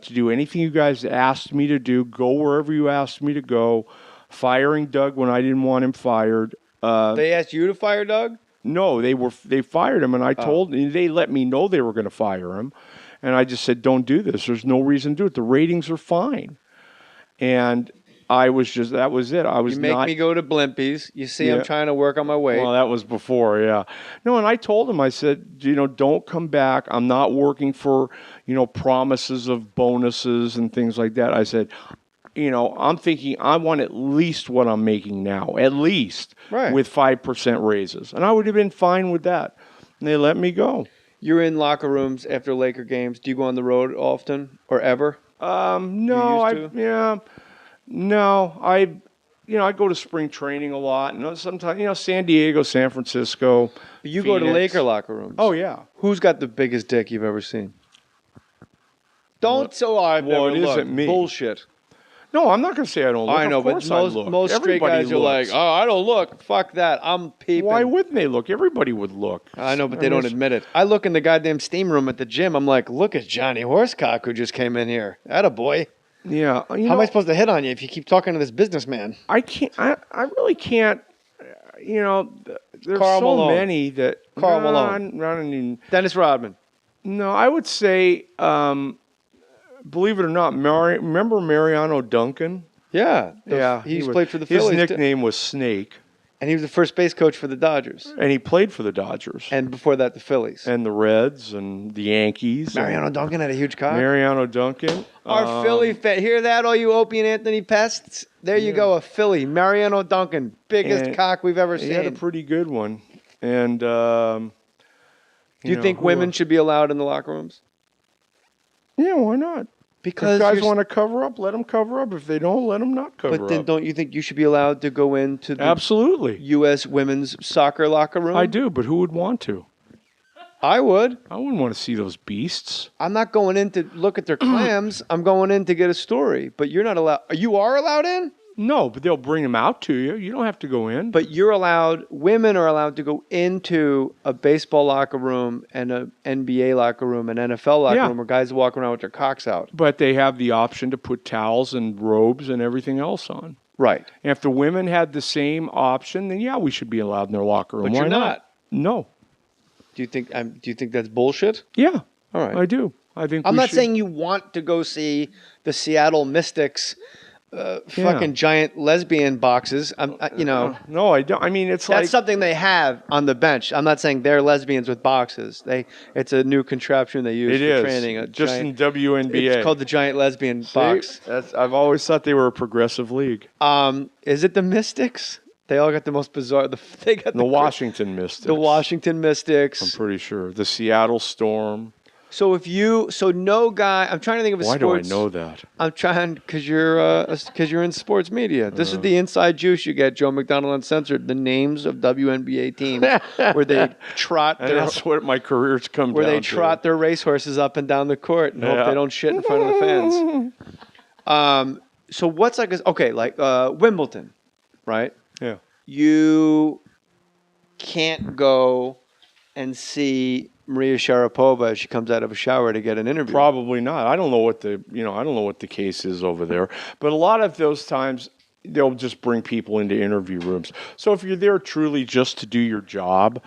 to do anything you guys asked me to do, go wherever you asked me to go, firing Doug when I didn't want him fired. They asked you to fire Doug? No, they fired him, and I told they let me know they were going to fire him, and I just said, don't do this. There's no reason to do it. The ratings are fine. And that was it. I was You make me go to Blimpies. You see, I'm trying to work on my weight. Well, that was before, yeah. No, and I told him, I said, don't come back. I'm not working for, promises of bonuses and things like that. I said, I'm thinking I want at least what I'm making now, at least with 5% raises. And I would have been fine with that. And they let me go. You're in locker rooms after Laker games. Do you go on the road often or ever? No, I go to spring training a lot. And sometimes, San Diego, San Francisco. But you Phoenix. Go to Laker locker rooms. Oh, yeah. Who's got the biggest dick you've ever seen? Don't I've never it looked. isn't me. Bullshit. No, I'm not going to say I don't look. I know, of course but most straight Everybody guys are like, oh, I don't look. Fuck that. I'm peeping. Why wouldn't they look? Everybody would look. I know, but they don't admit it. I look in the goddamn steam room at the gym. I'm like, look at Johnny Horsecock who just came in here. Attaboy. Yeah. How am I supposed to hit on you if you keep talking to this businessman? I can't. I really can't. There's Karl so Malone. many that. Karl Malone. Dennis Rodman. No, I would say, believe it or not, remember Mariano Duncan? Yeah. He played for the Phillies. His nickname was Snake. And he was the first base coach for the Dodgers. And he played for the Dodgers. And before that, the Phillies. And the Reds and the Yankees. Mariano Duncan had a huge cock. Mariano Duncan. Our Philly fan. Hear that, all you Opie and Anthony pests? There you go, a Philly. Mariano Duncan. Biggest cock we've ever seen. He had a pretty good one. And, do you think women should be allowed in the locker rooms? Yeah, why not? Because if guys want to cover up, let them cover up. If they don't, let them not cover up. But then don't you think you should be allowed to go into the Absolutely. U.S. women's soccer locker room? I do, but who would want to? I would. I wouldn't want to see those beasts. I'm not going in to look at their clams. I'm going in to get a story. But you're not allowed. You are allowed in? No, but they'll bring them out to you. You don't have to go in. But you're allowed, women are allowed to go into a baseball locker room and an NBA locker room, an NFL locker room where guys walk around with their cocks out. But they have the option to put towels and robes and everything else on. Right. And if the women had the same option, then we should be allowed in their locker room. But Why you're not. No. Do you think that's bullshit? Yeah. All right. I do. I think I'm not saying you want to go see the Seattle Mystics fucking giant lesbian boxes. No, I don't. I mean, that's something they have on the bench. I'm not saying they're lesbians with boxes. It's a new contraption they use for training. In WNBA. It's called the giant lesbian box. I've always thought they were a progressive league. Is it the Mystics? They all got the most bizarre. They got the Washington Mystics. The Washington Mystics. I'm pretty sure the Seattle Storm. So no guy. I'm trying to think of a sports. Why do I know that? I'm trying because you're in sports media. This is the inside juice you get. Joe Mcdonnell Uncensored. The names of WNBA teams where they trot. That's what my career's come down to. Where they trot their racehorses up and down the court and hope they don't shit in front of the fans. So what's like Wimbledon, right? Yeah. You can't go and see Maria Sharapova as she comes out of a shower to get an interview. Probably not. I don't know what the case is over there. But a lot of those times they'll just bring people into interview rooms. So if you're there truly just to do your job,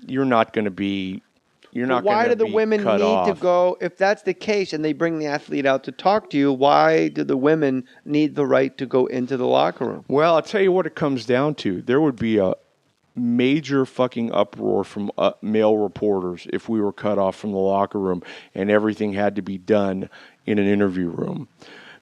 you're not going to be. Why do the women need to go? If that's the case, and they bring the athlete out to talk to you, why do the women need the right to go into the locker room? Well, I'll tell you what it comes down to. There would be a major fucking uproar from male reporters if we were cut off from the locker room and everything had to be done in an interview room,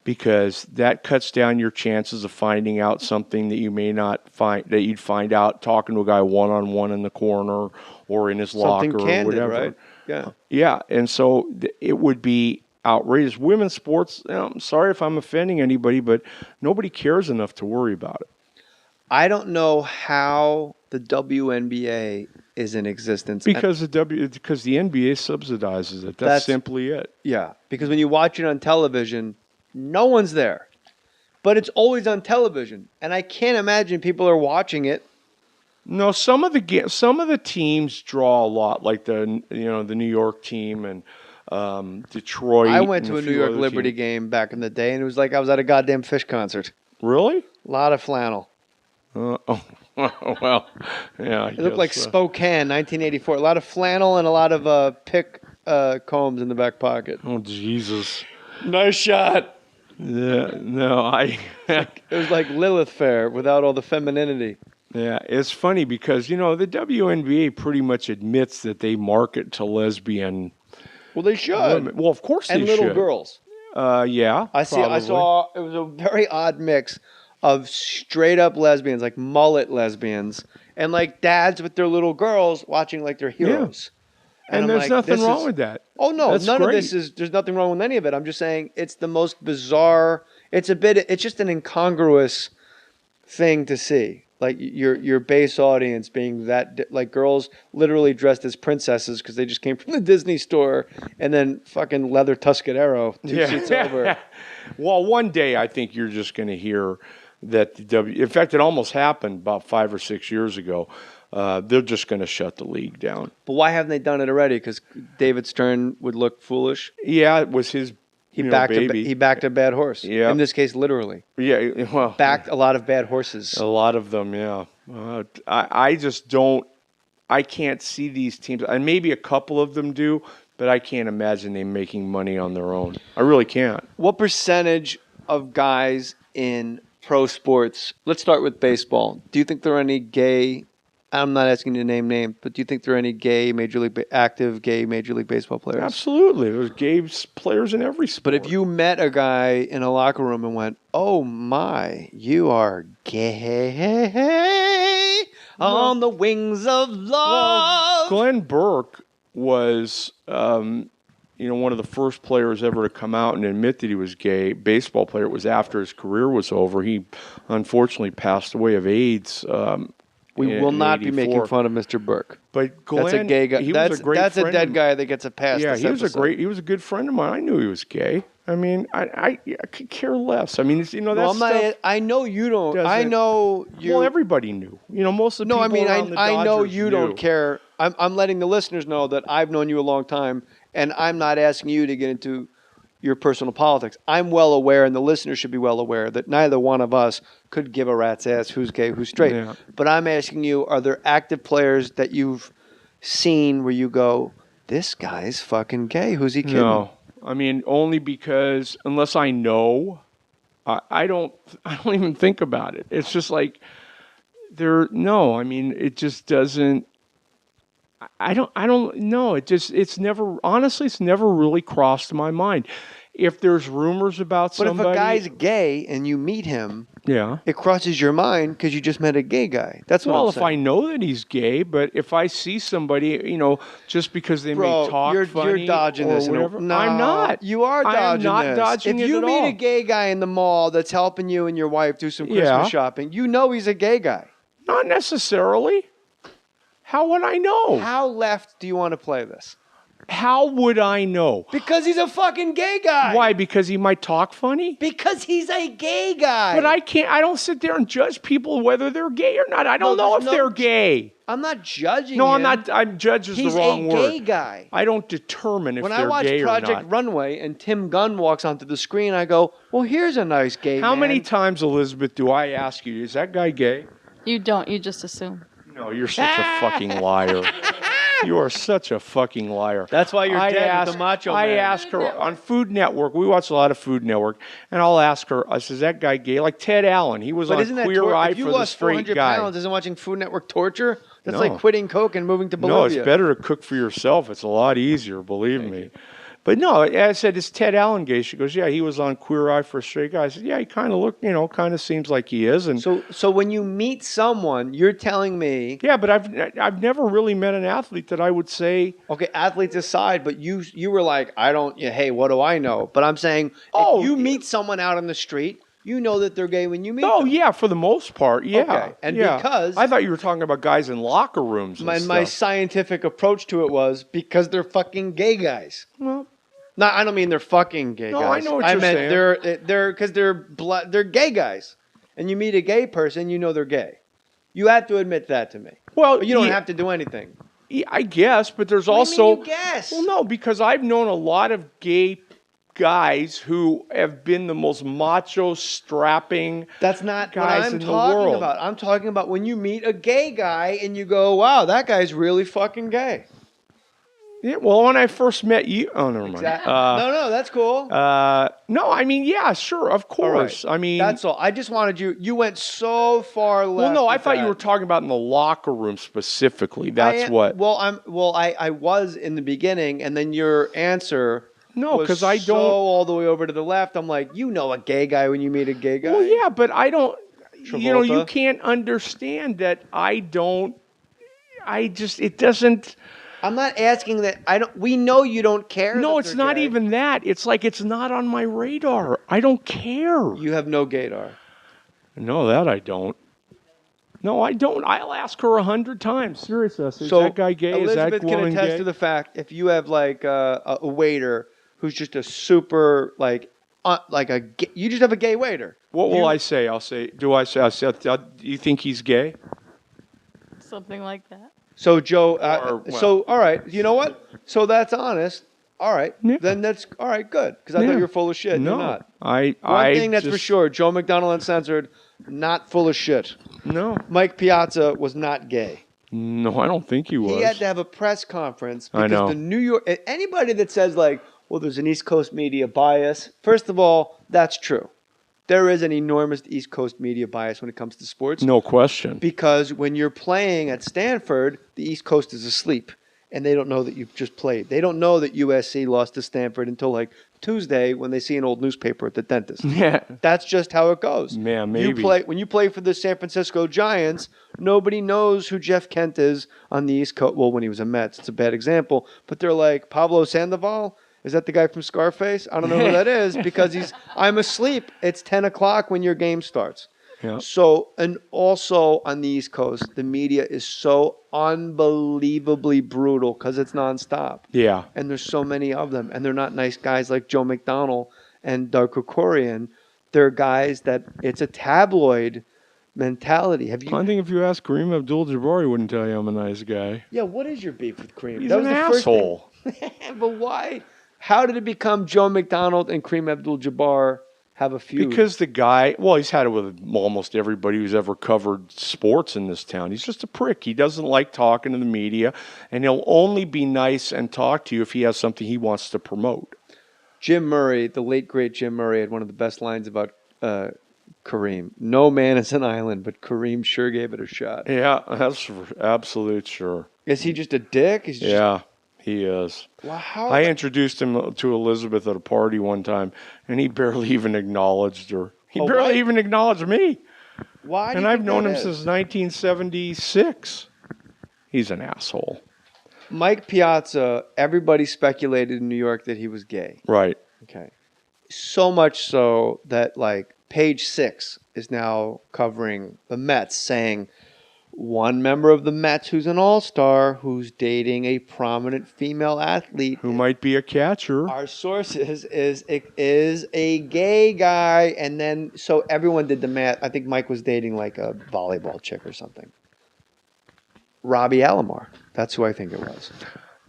because that cuts down your chances of finding out something that you may not find, that you'd find out talking to a guy one-on-one in the corner or in his locker or whatever. Right? Yeah. Yeah, and so it would be outrageous. Women's sports, I'm sorry if I'm offending anybody, but nobody cares enough to worry about it. I don't know how the WNBA is in existence. Because the NBA subsidizes it. That's simply it. Yeah, because when you watch it on television, no one's there. But it's always on television, and I can't imagine people are watching it. No, some of the teams draw a lot, like the New York team and Detroit. I went and to a New few York other Liberty teams. game back in the day, and it was like I was at a goddamn Fish concert. Really? A lot of flannel. Oh, well, yeah. It looked like Spokane, 1984. A lot of flannel and a lot of pick combs in the back pocket. Oh, Jesus. Nice shot. Yeah, no, It was like Lilith Fair without all the femininity. Yeah, it's funny because, the WNBA pretty much admits that they market to lesbian Well, they should. women. Well, of course they and should. little girls. Yeah, I saw it was a very odd mix of straight up lesbians, like mullet lesbians, and like dads with their little girls watching like their heroes. And I'm there's like, nothing this wrong is- with that. Oh no, That's none of great. this is. There's nothing wrong with any of it. I'm just saying it's the most bizarre. It's just an incongruous thing to see. Like your base audience being that like girls literally dressed as princesses because they just came from the Disney store, and then fucking leather Tuscadero two seats over. Well, one day I think you're just going to hear that in fact, it almost happened about 5 or 6 years ago. They're just going to shut the league down. But why haven't they done it already? Because David Stern would look foolish. Yeah, it was his baby. He backed a bad horse. Yeah. In this case, literally. Yeah, well, Backed a lot of bad horses. a lot of them. Yeah, I just don't. I can't see these teams, and maybe a couple of them do, but I can't imagine them making money on their own. I really can't. What percentage of guys in pro sports, let's start with baseball, do you think there are any gay, I'm not asking you to name names, but do you think there are any gay active gay Major League Baseball players? Absolutely, there's gay players in every sport. But if you met a guy in a locker room and went, "Oh my, you are gay on the wings of love." Glenn Burke was, one of the first players ever to come out and admit that he was gay. Baseball player. It was after his career was over. He unfortunately passed away of AIDS. We will not be 84. making fun of Mr. Burke. But Glenn, That's a gay guy. He was a great that's a friend dead of- guy that gets a pass. Yeah, this he was episode. he was a good friend of mine. I knew he was gay. I mean, I could care less. I mean, it's, No, that's I'm not. stuff. I know you don't. I doesn't- know you. Well, everybody knew. Most of the No, I people mean, around the I know Dodgers you knew. don't care. I'm letting the listeners know that I've known you a long time, and I'm not asking you to get into your personal politics. I'm well aware, and the listeners should be well aware, that neither one of us could give a rat's ass who's gay, who's straight. Yeah. But I'm asking you, are there active players that you've seen where you go, this guy's fucking gay? Who's he kidding? No, I mean only because unless I know, I don't even think about it. It's just like I mean, it just doesn't. I don't know. It's never really crossed my mind. If there's rumors about But somebody, if a guy's gay and you meet him, yeah. it crosses your mind because you just met a gay guy. That's what Well, I'm if saying. I know that he's gay, but if I see somebody, just because they Bro, may talk you're funny dodging or this. whatever, No, I'm not. You are dodging I am not this. dodging if it you at meet all. a gay guy in the mall that's helping you and your wife do some Christmas Yeah. shopping, you know he's a gay guy. Not necessarily. How would I know? How left do you want to play this? How would I know? Because he's a fucking gay guy. Why? Because he might talk funny? Because he's a gay guy. But I don't sit there and judge people whether they're gay or not. I don't know if they're gay. I'm not judging No, him. I'm not. I'm judge is He's the wrong a word. gay guy. I don't determine if When they're I watch gay or Project not. Runway and Tim Gunn walks onto the screen, I go, well, here's a nice gay How man. many times, Elizabeth, do I ask you, is that guy gay? You don't. You just assume. No, you're such a fucking liar. You are such a fucking liar. That's why you're dead with the Macho I Man. ask her on Food Network. We watch a lot of Food Network, and I'll ask her. I says, "Is that guy gay?" Like Ted Allen, he was But on isn't that Queer Eye if you for the lost Straight 400 Guy. pounds, isn't watching Food Network torture? That's No. like quitting Coke and moving to Bolivia. No, it's better to cook for yourself. It's a lot easier, believe me. But no, I said, is Ted Allen gay? She goes, yeah, he was on Queer Eye for a Straight Guy. I said, yeah, he kind of kind of seems like he is. And So when you meet someone, you're telling me, yeah, but I've never really met an athlete that I would say, okay, athletes aside, but you were like, hey, what do I know? But I'm saying, Oh, if you meet someone out on the street, you know that they're gay when you meet oh them. yeah, for the most part, yeah. Okay, and yeah. because- I thought you were talking about guys in locker rooms. And My stuff. scientific approach to it was because they're fucking gay guys. Well, No, I don't mean they're fucking gay No, guys. I know what I you're meant saying. they're because they're gay guys, and you meet a gay person, you know they're gay. You have to admit that to me. well, But you don't yeah, have to do anything. Yeah, I guess, but there's What do you also. mean you guess? Well, no, because I've known a lot of gay guys who have been the most macho, strapping. That's not guys what I'm in the talking world. about. I'm talking about when you meet a gay guy and you go, wow, that guy's really fucking gay. Yeah, well, when I first met you, oh, never mind. Exactly. No, that's cool. No, I mean, yeah, sure, of course. All right. I mean, that's all. I just wanted you went so far left. well, no, I with thought you that. were talking about in the locker room specifically. That's what. Well, I was in the beginning, and then your answer. No, was 'cause I so don't- all the way over to the left. I'm like, you know, a gay guy when you meet a gay guy. Well, yeah, but I don't. You know, you Travolta. can't understand that. I don't. I just. It doesn't. I'm not asking that. I don't. We know you don't care. No, that it's they're not gay. even that. It's like it's not on my radar. I don't care. You have no gaydar. No, that I don't. No, I don't. I'll ask her 100 times. Seriously, is So that guy gay? Elizabeth is that can woman attest gay? to the fact if you have like a waiter who's just a super you just have a gay waiter. What will You- I say? I'll say. Do you think he's gay? Something like that. So Joe, Or, well- so all right, you know what? So that's honest. All right, Yeah. then that's all right. Good, because I Yeah. thought you were full of shit. No, You're not. I. One thing that's for just- sure: Joe McDonnell Uncensored, not full of shit. No, Mike Piazza was not gay. no, I don't think he was. He had to have a press conference I because know. the New York anybody that says like, well, there's an East Coast media bias. First of all, that's true. There is an enormous East Coast media bias when it comes to sports. No question. Because when you're playing at Stanford, the East Coast is asleep, and they don't know that you've just played. They don't know that USC lost to Stanford until like Tuesday when they see an old newspaper at the dentist. Yeah. That's just how it goes. Yeah, maybe. When you play for the San Francisco Giants, nobody knows who Jeff Kent is on the East Coast. Well, when he was a Mets, it's a bad example. But they're like, Pablo Sandoval? Is that the guy from Scarface? I don't know who that is because I'm asleep. It's 10 o'clock when your game starts. Yeah. So, and also on the East Coast, the media is so unbelievably brutal because it's nonstop. Yeah. And there's so many of them. And they're not nice guys like Joe McDonnell and Doug Krikorian. They're guys that it's a tabloid mentality. Have you? I think if you ask Kareem Abdul-Jabbar, he wouldn't tell you I'm a nice guy. Yeah, what is your beef with Kareem? He's That was an the first thing- asshole. But why? How did it become Joe McDonnell and Kareem Abdul-Jabbar have a feud? Because the guy, well, he's had it with almost everybody who's ever covered sports in this town. He's just a prick. He doesn't like talking to the media, and he'll only be nice and talk to you if he has something he wants to promote. Jim Murray, the late great Jim Murray, had one of the best lines about Kareem. No man is an island, but Kareem sure gave it a shot. Yeah, that's for absolute sure. Is he just a dick? Is he Yeah, he is. Well, how? I introduced him to Elizabeth at a party one time, and he barely even acknowledged her. He Oh, barely why? even acknowledged me. Why? do And you I've think known that him is? since 1976. He's an asshole. Mike Piazza. Everybody speculated in New York that he was gay. Right. Okay. So much so that like Page 6 is now covering the Mets, saying one member of the Mets who's an all-star who's dating a prominent female athlete. Who might be a catcher. Our sources is a gay guy, and then so everyone did the math. I think Mike was dating like a volleyball chick or something. Robbie Alomar. That's who I think it was.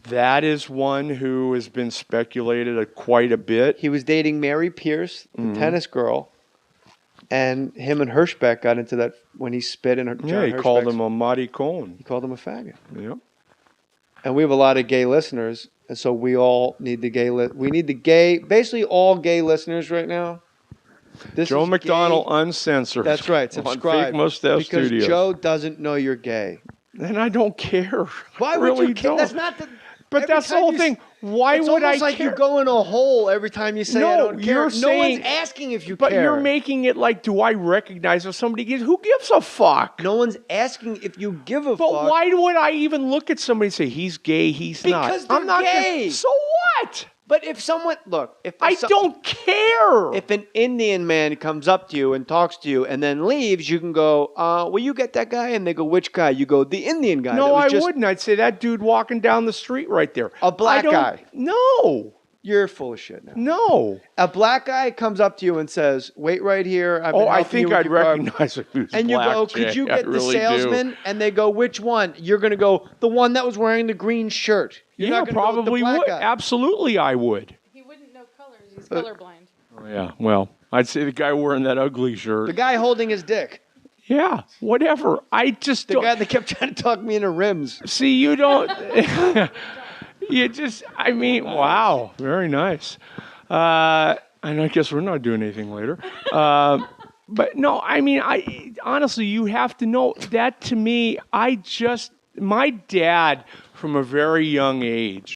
That is one who has been speculated quite a bit. He was dating Mary Pierce, the Mm-hmm. tennis girl, and him and Hirschbeck got into that when he spit in her. Yeah, he called him a maricon. He called him a faggot. Yeah. And we have a lot of gay listeners, and so we all need the gay. We need the gay. Basically, all gay listeners right now. This Joe is McDonnell gay. Uncensored. That's right. On Subscribe. Fake Mustache because Studios. Joe doesn't know you're gay. And I don't care. Why I would really you care? don't. That's not the. But every that's the time whole you thing. Why it's would I almost like care? you go in a hole every time you say I No, don't care. you're No saying- one's asking if you But care. you're making it like, do I recognize if somebody gives? Who gives a fuck? No one's asking if you give a But fuck. why would I even look at somebody and say he's gay? He's not. Because they're I'm not gay. So what? But if someone if I don't care. If an Indian man comes up to you and talks to you and then leaves, you can go, will you get that guy? And they go, which guy? You go, the Indian guy. No, that was I just wouldn't. I'd say that dude walking down the street right there. A black I don't- guy. No. You're full of shit now. No. A black guy comes up to you and says, "Wait right here." I think I'd recognize it. And you go, "Could you get the salesman?" And they go, "Which one?" You're going to go, "The one that was wearing the green shirt." You're not gonna probably go with the would. black guy. Absolutely, I would. He wouldn't know colors. He's colorblind. Oh, yeah. Well, I'd say the guy wearing that ugly shirt. The guy holding his dick. Yeah, whatever. I just The guy that kept trying to talk me into rims. See, you don't. You just. I mean, wow, very nice. And I guess we're not doing anything later. But no, I mean, I honestly, you have to know that to me. My dad, from a very young age,